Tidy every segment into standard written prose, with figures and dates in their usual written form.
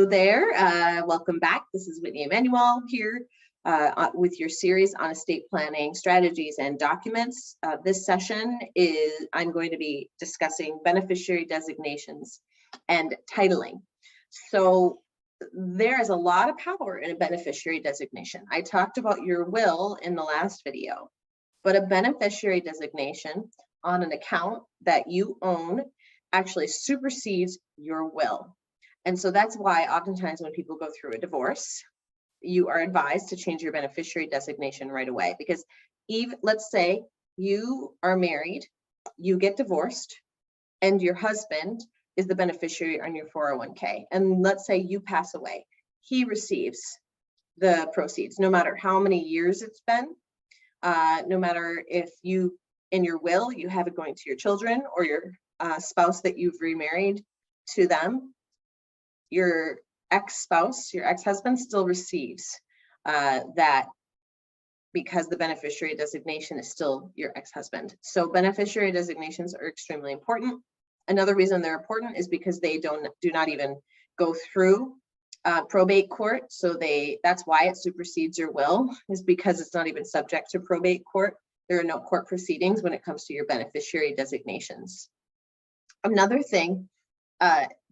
Hello there, welcome back. This is Whitney Wealth here with your series on estate planning strategies and documents. This session is I'm going to be discussing beneficiary designations and titling. So there is a lot of power in a beneficiary designation. I talked about your will in the last video, but a beneficiary designation on an account that you own actually supersedes your will. And so that's why oftentimes when people go through a divorce, you are advised to change your beneficiary designation right away. Because even, let's say you are married, you get divorced, and your husband is the beneficiary on your 401k. And let's say you pass away, he receives the proceeds, no matter how many years it's been, no matter if you, in your will, you have it going to your children or your spouse that you've remarried to them. Your ex-spouse, your ex-husband still receives that because the beneficiary designation is still your ex-husband. So beneficiary designations are extremely important. Another reason they're important is because they do not even go through probate court. So that's why it supersedes your will, is because it's not even subject to probate court. There are no court proceedings when it comes to your beneficiary designations. Another thing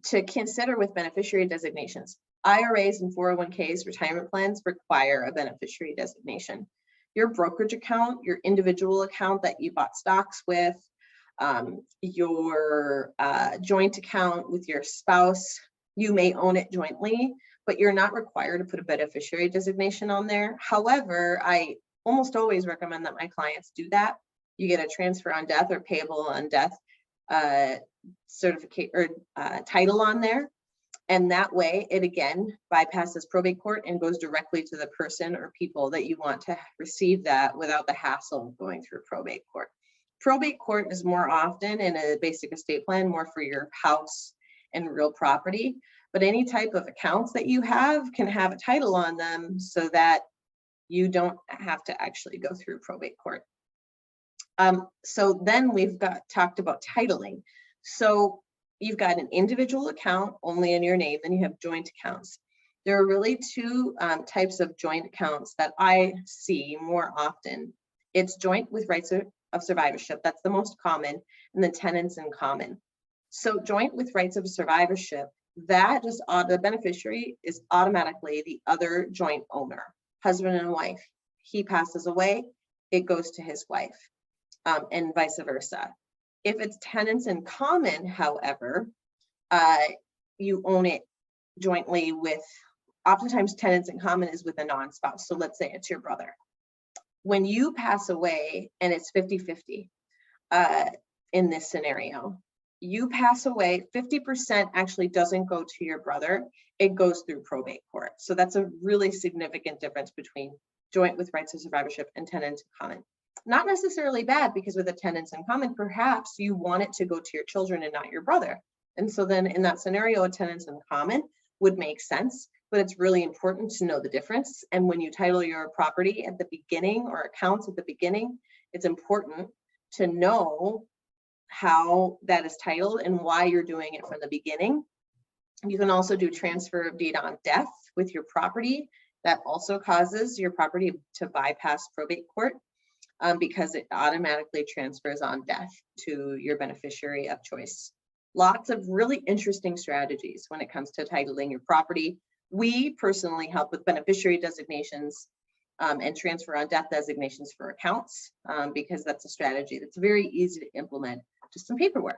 to consider with beneficiary designations, IRAs and 401ks, retirement plans require a beneficiary designation. Your brokerage account, your individual account that you bought stocks with, your joint account with your spouse, you may own it jointly, but you're not required to put a beneficiary designation on there. However, I almost always recommend that my clients do that. You get a transfer on death or payable on death certificate or title on there, and that way it again bypasses probate court and goes directly to the person or people that you want to receive that without the hassle of going through probate court. Probate court is more often in a basic estate plan, more for your house and real property, but any type of accounts that you have can have a title on them so that you don't have to actually go through probate court. So then we've talked about titling. So you've got an individual account only in your name, then you have joint accounts. There are really two types of joint accounts that I see more often. It's joint with rights of survivorship, that's the most common, and then tenants in common. So joint with rights of survivorship, that is the beneficiary is automatically the other joint owner, husband and wife. He passes away, it goes to his wife. And vice versa. If it's tenants in common, however, you own it jointly with, oftentimes tenants in common is with a non-spouse. So let's say it's your brother. When you pass away, and it's 50-50 in this scenario, you pass away, 50% actually doesn't go to your brother, it goes through probate court. So that's a really significant difference between joint with rights of survivorship and tenants in common. Not necessarily bad, because with the tenants in common, perhaps you want it to go to your children and not your brother. And so then in that scenario, a tenants in common would make sense, but it's really important to know the difference. And when you title your property at the beginning or accounts at the beginning, it's important to know how that is titled and why you're doing it from the beginning. You can also do transfer of deed on death with your property. That also causes your property to bypass probate court. Because it automatically transfers on death to your beneficiary of choice. Lots of really interesting strategies when it comes to titling your property. We personally help with beneficiary designations and transfer on death designations for accounts because that's a strategy that's very easy to implement, just some paperwork.